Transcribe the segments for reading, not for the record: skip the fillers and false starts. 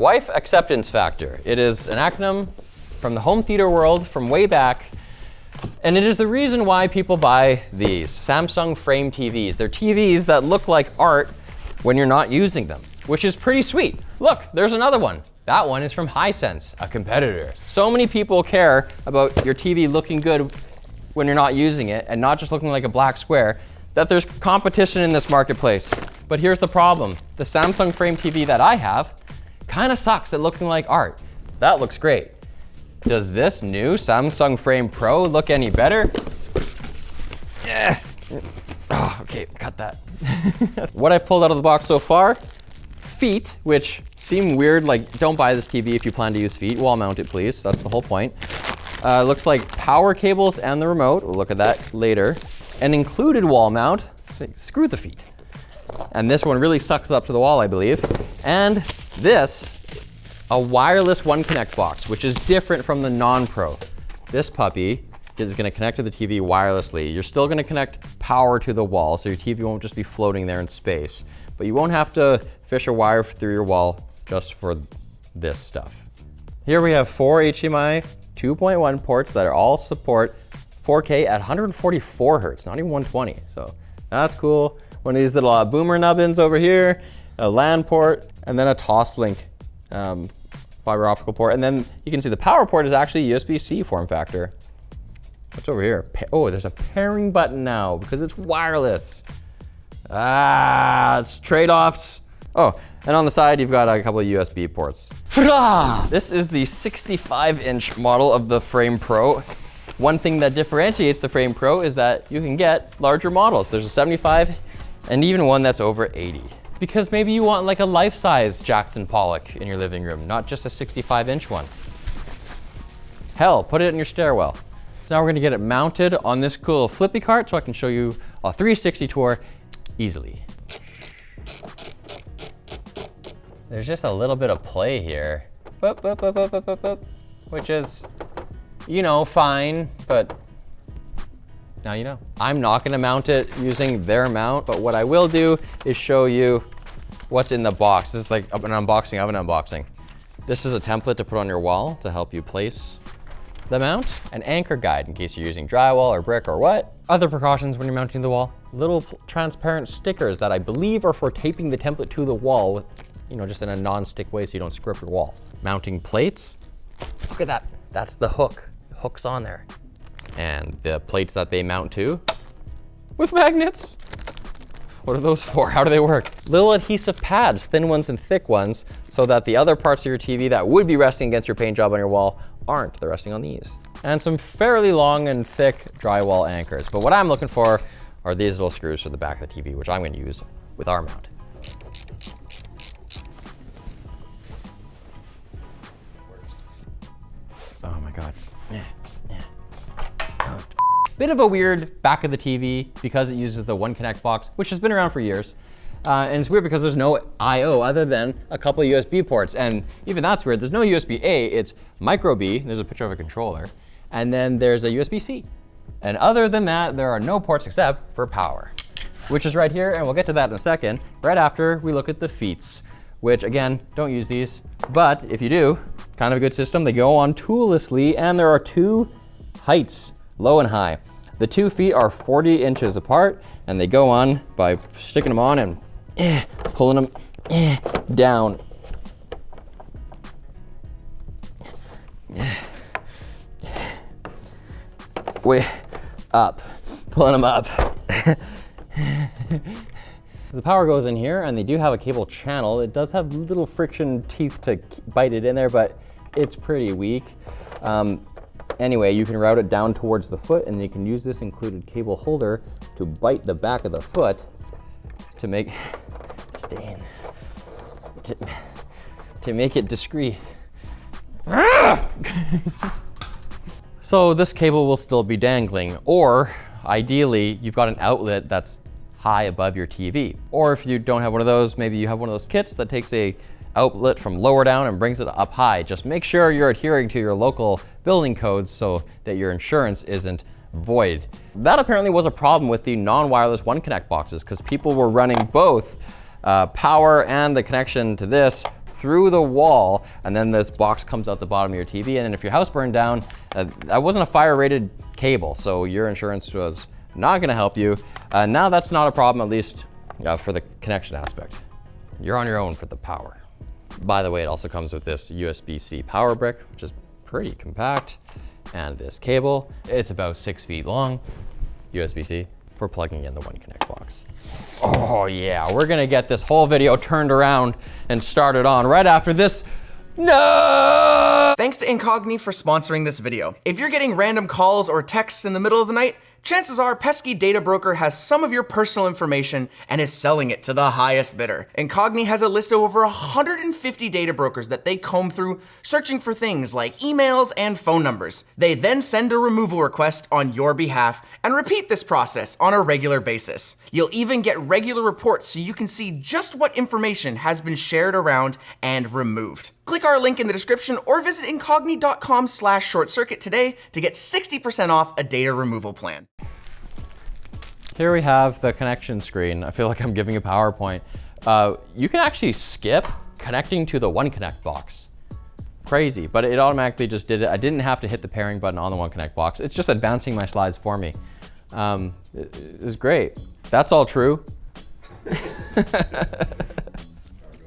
Wife acceptance factor. It is an acronym from the home theater world from way back. And it is the reason why people buy these Samsung frame TVs. They're TVs that look like art when you're not using them, which is pretty sweet. Look, there's another one. That one is from Hisense, a competitor. So many people care about your TV looking good when you're not using it and not just looking like a black square, that there's competition in this marketplace. But here's the problem. The Samsung frame TV that I have kind of sucks at looking like art. That looks great. Does this new Samsung Frame Pro look any better? Yeah. Oh, okay, cut that. What I've pulled out of the box so far, feet, which seem weird, like don't buy this TV if you plan to use feet. Wall mount it, please. That's the whole point. Looks like power cables and the remote. We'll look at that later. An included wall mount. Screw the feet. And this one really sucks up to the wall, I believe. And this, a wireless One Connect box, which is different from the non-Pro. This puppy is gonna connect to the TV wirelessly. You're still gonna connect power to the wall, so your TV won't just be floating there in space. But you won't have to fish a wire through your wall just for this stuff. Here we have 4 HDMI 2.1 ports that all support 4K at 144 hertz, not even 120. So that's cool. One of these little boomer nubbins over here, a LAN port, and then a Toslink fiber optical port. And then you can see the power port is actually USB-C form factor. What's over here? Oh, there's a pairing button now because it's wireless. It's trade-offs. Oh, and on the side, you've got a couple of USB ports. This is the 65-inch model of the Frame Pro. One thing that differentiates the Frame Pro is that you can get larger models. There's a 75 and even one that's over 80. Because maybe you want like a life-size Jackson Pollock in your living room, not just a 65-inch one. Hell, put it in your stairwell. So now we're gonna get it mounted on this cool flippy cart so I can show you a 360 tour easily. There's just a little bit of play here, which is, you know, fine, but now you know. I'm not gonna mount it using their mount, but what I will do is show you what's in the box. This is like an unboxing of an unboxing. This is a template to put on your wall to help you place the mount. An anchor guide in case you're using drywall or brick or what. Other precautions when you're mounting the wall. Little transparent stickers that I believe are for taping the template to the wall with, you know, just in a non-stick way so you don't screw up your wall. Mounting plates. Look at that. That's the hook. The hook's on there. And the plates that they mount to with magnets. What are those for? How do they work? Little adhesive pads, thin ones and thick ones, so that the other parts of your TV that would be resting against your paint job on your wall aren't. They're resting on these. And some fairly long and thick drywall anchors. But what I'm looking for are these little screws for the back of the TV, which I'm going to use with our mount. Oh my God. Bit of a weird back of the TV because it uses the One Connect box, which has been around for years. And it's weird because there's no I/O other than a couple of USB ports. And even that's weird. There's no USB-A, it's micro B. There's a picture of a controller. And then there's a USB-C. And other than that, there are no ports except for power, which is right here. And we'll get to that in a second, right after we look at the feet, which again, don't use these. But if you do, kind of a good system. They go on toollessly, and there are 2 heights, low and high. The 2 feet are 40 inches apart, and they go on by sticking them on and pulling them down. Way up, pulling them up. The power goes in here, and they do have a cable channel. It does have little friction teeth to bite it in there, but it's pretty weak. Anyway, you can route it down towards the foot, and you can use this included cable holder to bite the back of the foot to make to make it discreet. So this cable will still be dangling, or ideally you've got an outlet that's high above your TV. Or if you don't have one of those, maybe you have one of those kits that takes a outlet from lower down and brings it up high. Just make sure you're adhering to your local building codes so that your insurance isn't void. That apparently was a problem with the non-wireless One Connect boxes because people were running both power and the connection to this through the wall, and then this box comes out the bottom of your TV. And then if your house burned down, that wasn't a fire-rated cable, so your insurance was not gonna help you. Now that's not a problem, at least for the connection aspect. You're on your own for the power. By the way, it also comes with this USB-C power brick, which is pretty compact, and this cable. It's about 6 feet long, USB-C, for plugging in the One Connect box. Oh yeah, we're gonna get this whole video turned around and started on right after this. No! Thanks to Icogni for sponsoring this video. If you're getting random calls or texts in the middle of the night, chances are pesky data broker has some of your personal information and is selling it to the highest bidder. Icogni has a list of over 150 data brokers that they comb through, searching for things like emails and phone numbers. They then send a removal request on your behalf and repeat this process on a regular basis. You'll even get regular reports so you can see just what information has been shared around and removed. Click our link in the description or visit Icogni.com/ShortCircuit today to get 60% off a data removal plan. Here we have the connection screen. I feel like I'm giving a PowerPoint. You can actually skip connecting to the One Connect box. Crazy, but it automatically just did it. I didn't have to hit the pairing button on the One Connect box. It's just advancing my slides for me. It was great. That's all true.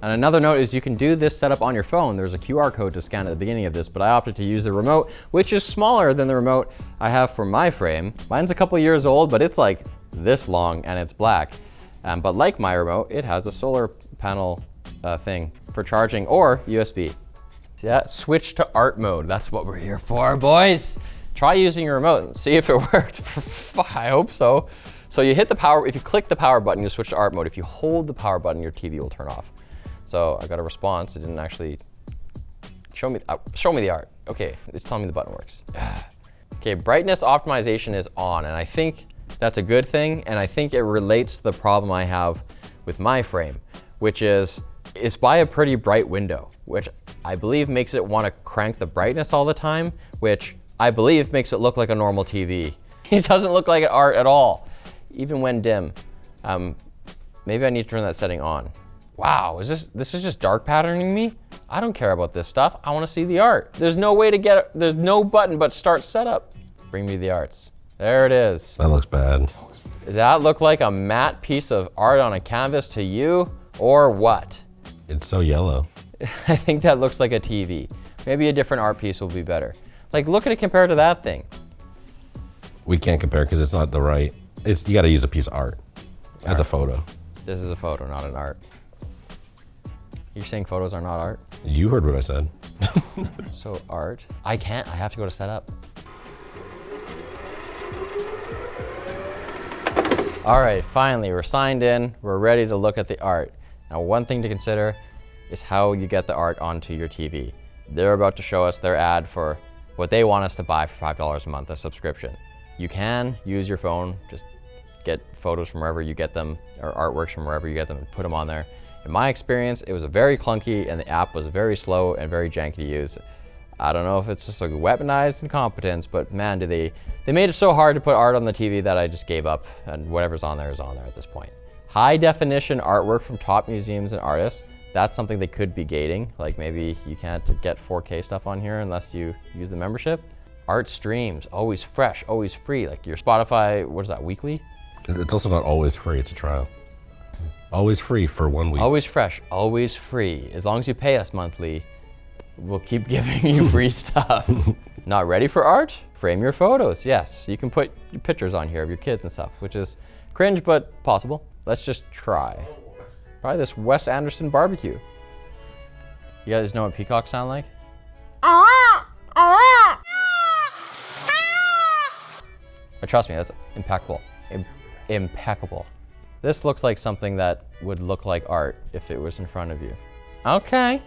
And another note is you can do this setup on your phone. There's a QR code to scan at the beginning of this, but I opted to use the remote, which is smaller than the remote I have for my frame. Mine's a couple years old, but it's like this long and it's black. But like my remote, it has a solar panel thing for charging or USB. Yeah, switch to art mode. That's what we're here for, boys. Try using your remote and see if it works. I hope so. So you hit the power, if you click the power button, you switch to art mode. If you hold the power button, your TV will turn off. So I got a response. It didn't actually show me the art. Okay, it's telling me the button works. Okay, brightness optimization is on, and I think that's a good thing, and I think it relates to the problem I have with my frame, which is it's by a pretty bright window, which I believe makes it want to crank the brightness all the time, which I believe makes it look like a normal TV. It doesn't look like art at all, even when dim. Maybe I need to turn that setting on. Wow, this is just dark patterning me? I don't care about this stuff. I want to see the art. There's no way to get it. There's no button but start setup. Bring me the arts. There it is. That looks bad. Does that look like a matte piece of art on a canvas to you, or what? It's so yellow. I think that looks like a TV. Maybe a different art piece will be better. Like, look at it compared to that thing. We can't compare because it's not the right. You got to use a piece of art as a photo. This is a photo, not an art. You're saying photos are not art? You heard what I said. So art? I can't, I have to go to setup. All right, finally, we're signed in. We're ready to look at the art. Now, one thing to consider is how you get the art onto your TV. They're about to show us their ad for what they want us to buy for $5 a month, a subscription. You can use your phone, just get photos from wherever you get them, or artworks from wherever you get them and put them on there. In my experience, it was very clunky and the app was very slow and very janky to use. I don't know if it's just like weaponized incompetence, but man, they made it so hard to put art on the TV that I just gave up, and whatever's on there is on there at this point. High definition artwork from top museums and artists, that's something they could be gating. Like maybe you can't get 4K stuff on here unless you use the membership. Art streams, always fresh, always free. Like your Spotify, what is that, weekly? It's also not always free, it's a trial. Always free for 1 week. Always fresh, always free. As long as you pay us monthly, we'll keep giving you free stuff. Not ready for art? Frame your photos. Yes, you can put your pictures on here of your kids and stuff, which is cringe, but possible. Let's just try. Try this Wes Anderson barbecue. You guys know what peacocks sound like? But trust me, that's impeccable. Impeccable. This looks like something that would look like art if it was in front of you. Okay,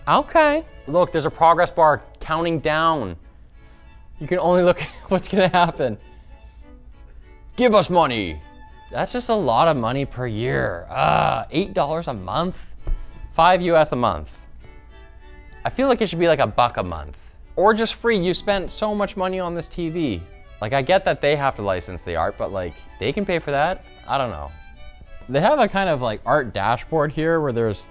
okay. Look, there's a progress bar counting down. You can only look at what's gonna happen. Give us money. That's just a lot of money per year. $8 a month? $5 US a month. I feel like it should be like $1 a month. Or just free, you spent so much money on this TV. Like I get that they have to license the art, but like they can pay for that? I don't know. They have a kind of like art dashboard here where there's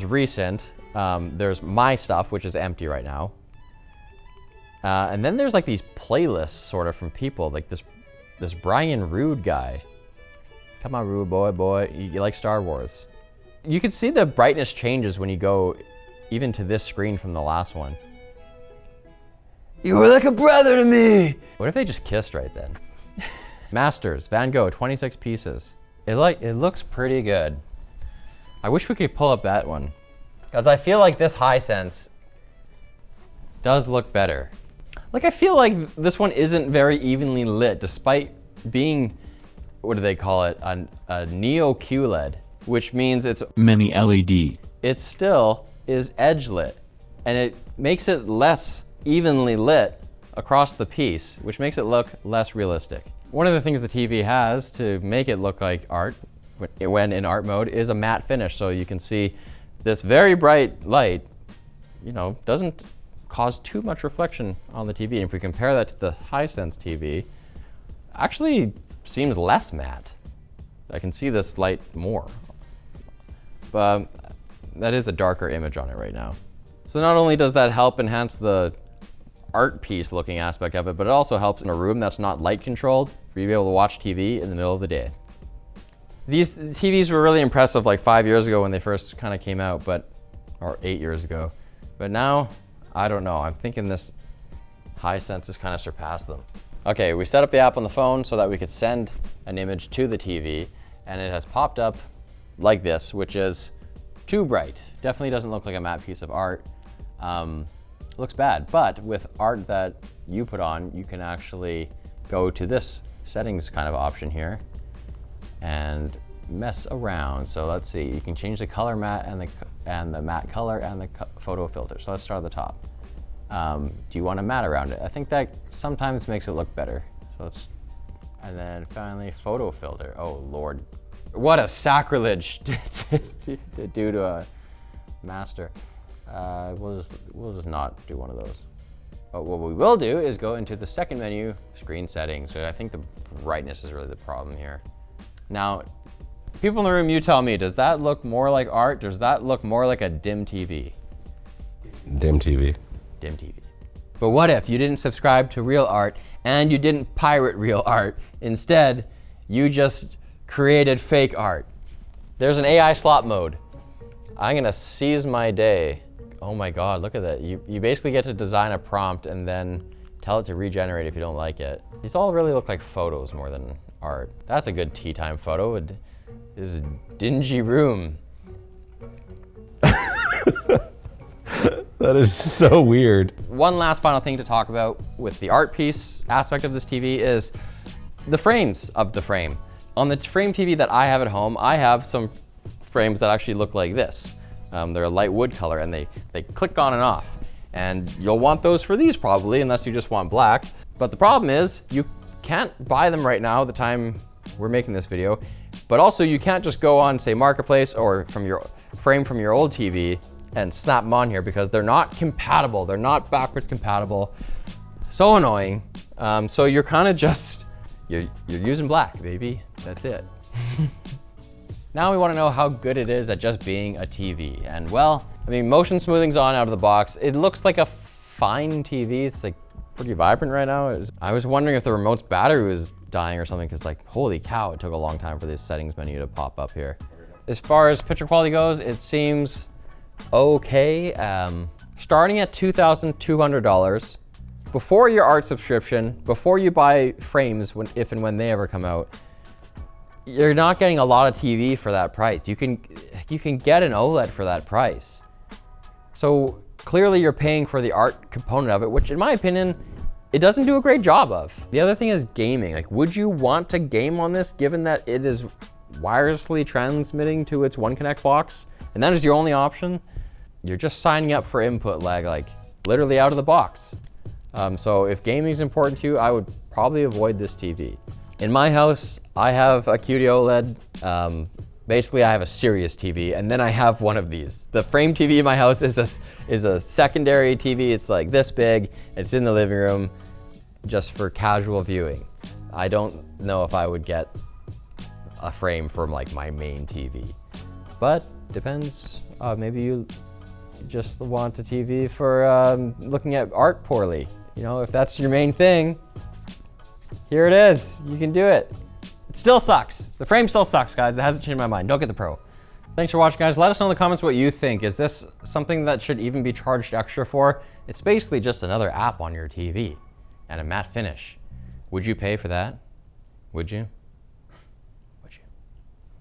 recent, There's my stuff, which is empty right now. And then there's like these playlists sort of from people, like this Brian Rude guy. Come on, Rude boy, you like Star Wars. You can see the brightness changes when you go even to this screen from the last one. You were like a brother to me. What if they just kissed right then? Masters, Van Gogh, 26 pieces. It looks pretty good. I wish we could pull up that one, because I feel like this Hisense does look better. Like, I feel like this one isn't very evenly lit, despite being, what do they call it, a Neo QLED, which means it's MiniLED. It still is edge lit, and it makes it less evenly lit across the piece, which makes it look less realistic. One of the things the TV has to make it look like art when in art mode is a matte finish, so you can see this very bright light, you know, doesn't cause too much reflection on the TV. And if we compare that to the Hisense TV, actually seems less matte. I can see this light more. But that is a darker image on it right now. So not only does that help enhance the art piece looking aspect of it, but it also helps in a room that's not light controlled for you to be able to watch TV in the middle of the day. These TVs were really impressive like 5 years ago when they first kind of came out, or 8 years ago. But now, I don't know. I'm thinking this Hisense has kind of surpassed them. Okay, we set up the app on the phone so that we could send an image to the TV, and it has popped up like this, which is too bright. Definitely doesn't look like a matte piece of art. Looks bad, but with art that you put on, you can actually go to this settings kind of option here and mess around. So let's see, you can change the color matte and the matte color and the photo filter. So let's start at the top. Do you want to matte around it? I think that sometimes makes it look better. So and then finally photo filter. Oh Lord, what a sacrilege to do to a master. We'll just not do one of those. But what we will do is go into the second menu, screen settings. So I think the brightness is really the problem here. Now, people in the room, you tell me, does that look more like art? Does that look more like a dim TV? Dim TV. Dim TV. But what if you didn't subscribe to real art and you didn't pirate real art? Instead, you just created fake art. There's an AI slot mode. I'm gonna seize my day. Oh my God, look at that. You basically get to design a prompt and then tell it to regenerate if you don't like it. These all really look like photos more than art. That's a good tea time photo. It is a dingy room. That is so weird. One last final thing to talk about with the art piece aspect of this TV is the frames of the frame. On the frame TV that I have at home, I have some frames that actually look like this. They're a light wood color and they click on and off. And you'll want those for these probably, unless you just want black. But the problem is you can't buy them right now, the time we're making this video. But also you can't just go on, say, Marketplace or from your frame from your old TV and snap them on here because they're not compatible. They're not backwards compatible. So annoying. So you're kind of just, you're using black, baby. That's it. Now we want to know how good it is at just being a TV. And well, I mean, motion smoothing's on out of the box. It looks like a fine TV. It's like pretty vibrant right now. I was wondering if the remote's battery was dying or something, because like, holy cow, it took a long time for this settings menu to pop up here. As far as picture quality goes, it seems okay. Starting at $2,200, before your art subscription, before you buy frames, if and when they ever come out, you're not getting a lot of TV for that price. You can get an OLED for that price. So clearly you're paying for the art component of it, which in my opinion, it doesn't do a great job of. The other thing is gaming. Like, would you want to game on this given that it is wirelessly transmitting to its One Connect box? And that is your only option? You're just signing up for input lag, like literally out of the box. So if gaming is important to you, I would probably avoid this TV. In my house, I have a QD OLED. Basically, I have a Sirius TV, and then I have one of these. The frame TV in my house is a secondary TV. It's like this big. It's in the living room just for casual viewing. I don't know if I would get a frame for like my main TV, but depends. Maybe you You just want a TV for looking at art poorly. You know, if that's your main thing, here it is. You can do it. It still sucks. The frame still sucks, guys. It hasn't changed my mind. Don't get the Pro. Thanks for watching, guys. Let us know in the comments what you think. Is this something that should even be charged extra for? It's basically just another app on your TV and a matte finish. Would you pay for that? Would you?